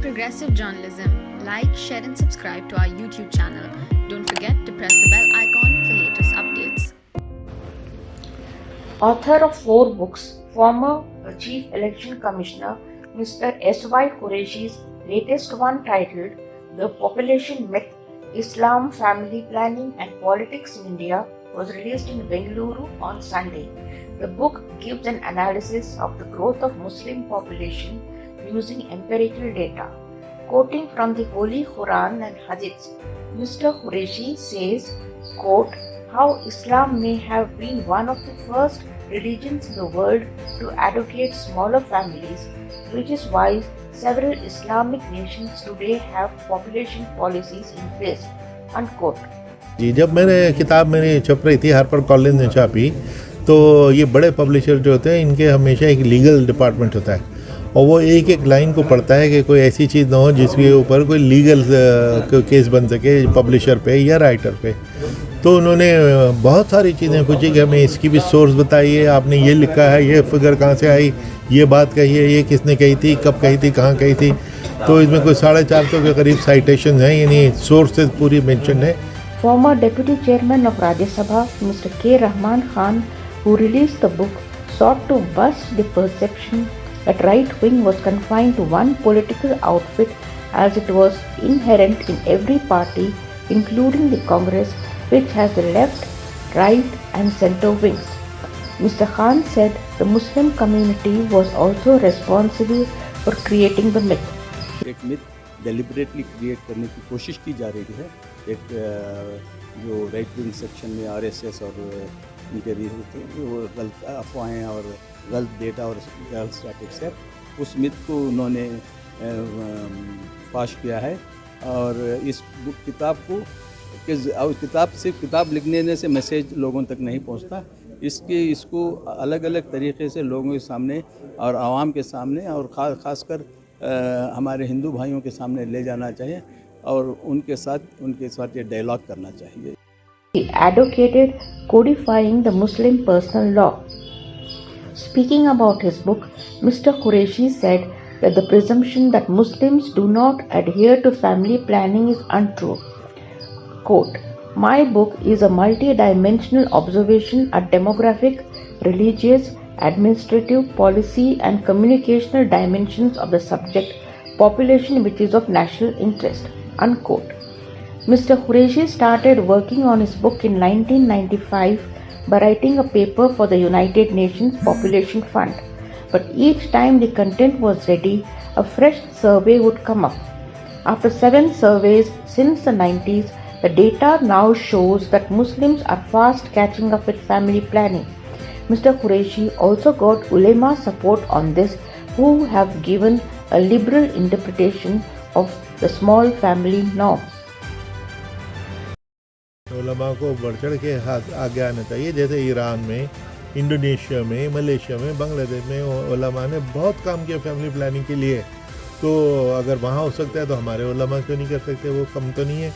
progressive journalism, like, share, and subscribe to our YouTube channel. Don't forget to press the bell icon for latest updates. Author of 4 books, former Chief Election Commissioner Mr. S.Y. Qureshi's latest one titled The Population Myth, Islam, Family Planning and Politics in India was released in Bengaluru on Sunday. The book gives an analysis of the growth of Muslim population using empirical data. Quoting from the Holy Quran and Hadiths, Mr. Qureshi says, quote, how Islam may have been one of the first religions in the world to advocate smaller families, which is why several Islamic nations today have population policies in place, unquote. जी, जब किताब मेरी छप रही थी, Harper Collins ने छापी, तो ये बड़े पब्लिशर जो होते हैं इनके हमेशा एक लीगल डिपार्टमेंट होता है और वो एक एक लाइन को पढ़ता है कि कोई ऐसी चीज़ ना हो जिसके ऊपर कोई लीगल केस बन सके पब्लिशर पे या राइटर पे। तो उन्होंने बहुत सारी चीज़ें पूछी कि हमें इसकी भी सोर्स बताइए, आपने ये लिखा है, ये फिगर कहाँ से आई, ये बात कही है, ये किसने कही थी, कब कही थी, कहाँ कही थी। तो इसमें कोई 450 के करीब साइटेशन हैं, यानी सोर्सेज पूरी मेंशन है। Former Deputy Chairman of Rajya Sabha, Mr. K. Rahman Khan, who released the book, sought to bust the perception that right wing was confined to one political outfit, as it was inherent in every party, including the Congress, which has the left, right and center wings. Mr. Khan said the Muslim community was also responsible for creating the myth. एक myth deliberately create करने की कोशिश की जा रही है। एक जो राइट विंग सेक्शन में आरएसएस और उनके वो गलत अफवाहें और गलत डेटा और गलत स्टैटिक्स है, उस मिथ को उन्होंने फाश किया है। और इस किताब को किताब लिखने से मैसेज लोगों तक नहीं पहुंचता, इसको अलग अलग तरीक़े से लोगों के सामने और आवाम के सामने और ख़ासकर हमारे हिंदू भाइयों के सामने ले जाना चाहिए और उनके साथ ये डायलॉग करना चाहिए। He advocated codifying the Muslim personal law. Speaking about his book, Mr. Qureshi said that the presumption that Muslims do not adhere to family planning is untrue. Quote, my book is a multi-dimensional observation at demographic, religious, administrative, policy and communicational dimensions of the subject population which is of national interest, unquote. Mr. Qureshi started working on his book in 1995 by writing a paper for the United Nations Population Fund. But each time the content was ready, a fresh survey would come up. After 7 surveys since the 90s, the data now shows that Muslims are fast catching up with family planning. Mr. Qureshi also got ulema support on this, who have given a liberal interpretation of the small family norm. उलमा को बढ़ चढ़ के आगे आना चाहिए। जैसे Iran में, इंडोनेशिया में, मलेशिया में, बांग्लादेश में उलमा ने बहुत काम किया फैमिली प्लानिंग के लिए। तो अगर वहाँ हो सकता है तो हमारे उलमा क्यों नहीं कर सकते? वो कम तो नहीं है।